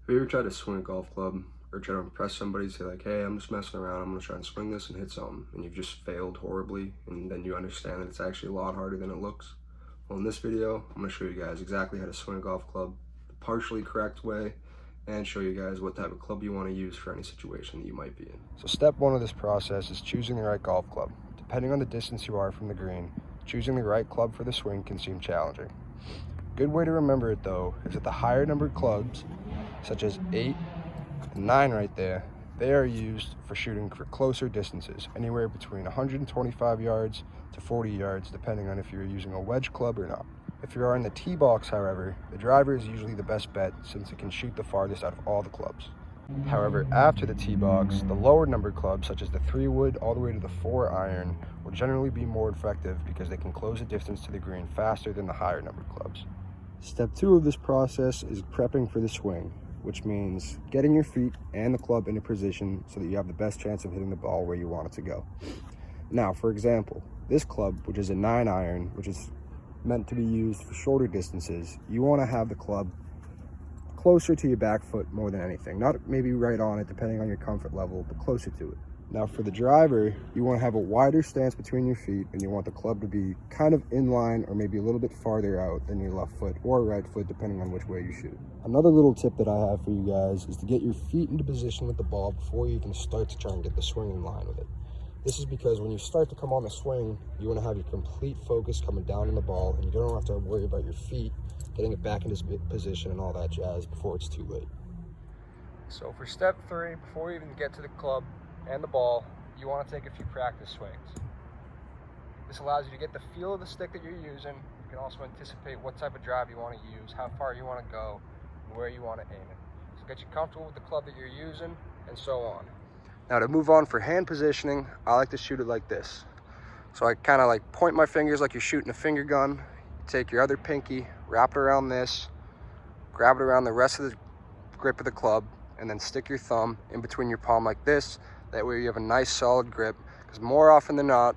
Have you ever tried to swing a golf club or try to impress somebody, say like, hey, I'm just messing around, I'm gonna try and swing this and hit something, and you've just failed horribly, and then you understand that it's actually a lot harder than it looks? Well, in this video, I'm gonna show you guys exactly how to swing a golf club the partially correct way, and show you guys what type of club you want to use for any situation that you might be in. So step one of this process is choosing the right golf club. Depending on the distance you are from the green, choosing the right club for the swing can seem challenging. A good way to remember it though is that the higher numbered clubs, such as 8 and 9 right there, they are used for shooting for closer distances, anywhere between 125 yards to 40 yards, depending on if you're using a wedge club or not. If you are in the tee box, however, the driver is usually the best bet since it can shoot the farthest out of all the clubs. However, after the tee box, the lower numbered clubs, such as the 3-wood all the way to the 4-iron, will generally be more effective because they can close the distance to the green faster than the higher numbered clubs. Step 2 of this process is prepping for the swing, which means getting your feet and the club into position so that you have the best chance of hitting the ball where you want it to go. Now, for example, this club, which is a 9-iron, which is meant to be used for shorter distances, you want to have the club closer to your back foot more than anything. Not maybe right on it, depending on your comfort level, but closer to it. Now for the driver, you want to have a wider stance between your feet, and you want the club to be kind of in line or maybe a little bit farther out than your left foot or right foot, depending on which way you shoot. Another little tip that I have for you guys is to get your feet into position with the ball before you even start to try and get the swing in line with it. This is because when you start to come on the swing, you want to have your complete focus coming down on the ball, and you don't have to worry about your feet getting it back into position and all that jazz before it's too late. So for step 3, before you even get to the club and the ball, you want to take a few practice swings. This allows you to get the feel of the stick that you're using. You can also anticipate what type of drive you want to use, how far you want to go, and where you want to aim it. So get you comfortable with the club that you're using, and so on. Now to move on for hand positioning, I like to shoot it like this. So I kind of like point my fingers like you're shooting a finger gun. Take your other pinky, wrap it around this, grab it around the rest of the grip of the club, and then stick your thumb in between your palm like this. That way you have a nice solid grip, because more often than not,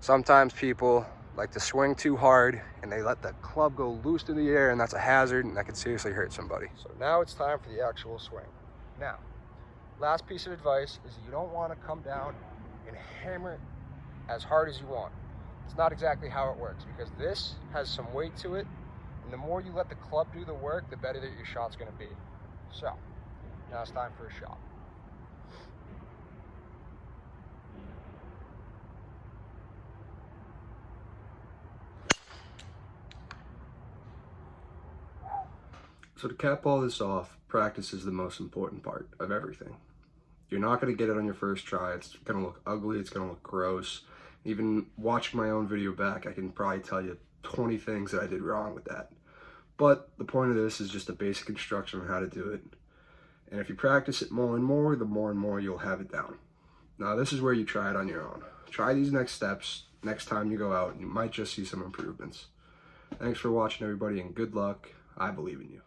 sometimes people like to swing too hard and they let the club go loose in the air, and that's a hazard and that could seriously hurt somebody. So now it's time for the actual swing. Now, last piece of advice is you don't want to come down and hammer it as hard as you want. It's not exactly how it works, because this has some weight to it, and the more you let the club do the work, the better that your shot's going to be. So, now it's time for a shot. So to cap all this off, practice is the most important part of everything. You're not going to get it on your first try. It's going to look ugly. It's going to look gross. Even watching my own video back, I can probably tell you 20 things that I did wrong with that. But the point of this is just a basic instruction on how to do it. And if you practice it more and more you'll have it down. Now this is where you try it on your own. Try these next steps next time you go out, and you might just see some improvements. Thanks for watching, everybody, and good luck. I believe in you.